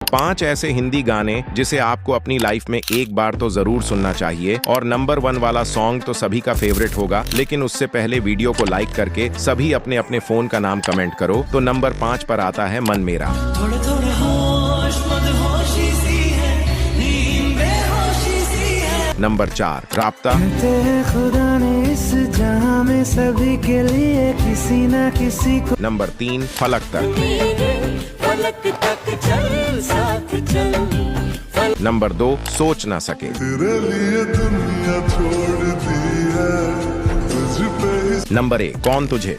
5 ऐसे हिंदी गाने जिसे आपको अपनी लाइफ में एक बार तो जरूर सुनना चाहिए। और नंबर 1 वाला सॉन्ग तो सभी का फेवरेट होगा, लेकिन उससे पहले वीडियो को लाइक करके सभी अपने अपने फोन का नाम कमेंट करो। तो नंबर 5 पर आता है मन मेरा। थोड़े थोड़े होश मदहोशी सी है, नींद बेहोशी सी है। नंबर 4 राब्ता। खुदा ने इस जहां में सभी के लिए किसी ना किसी को। नंबर 3 फलक तक। फलक तक चल साथ चल। नंबर 2 सोच ना सके। तेरे लिए दुनिया छोड़ दी है, तुझ पे ही नंबर 1 कौन तुझे।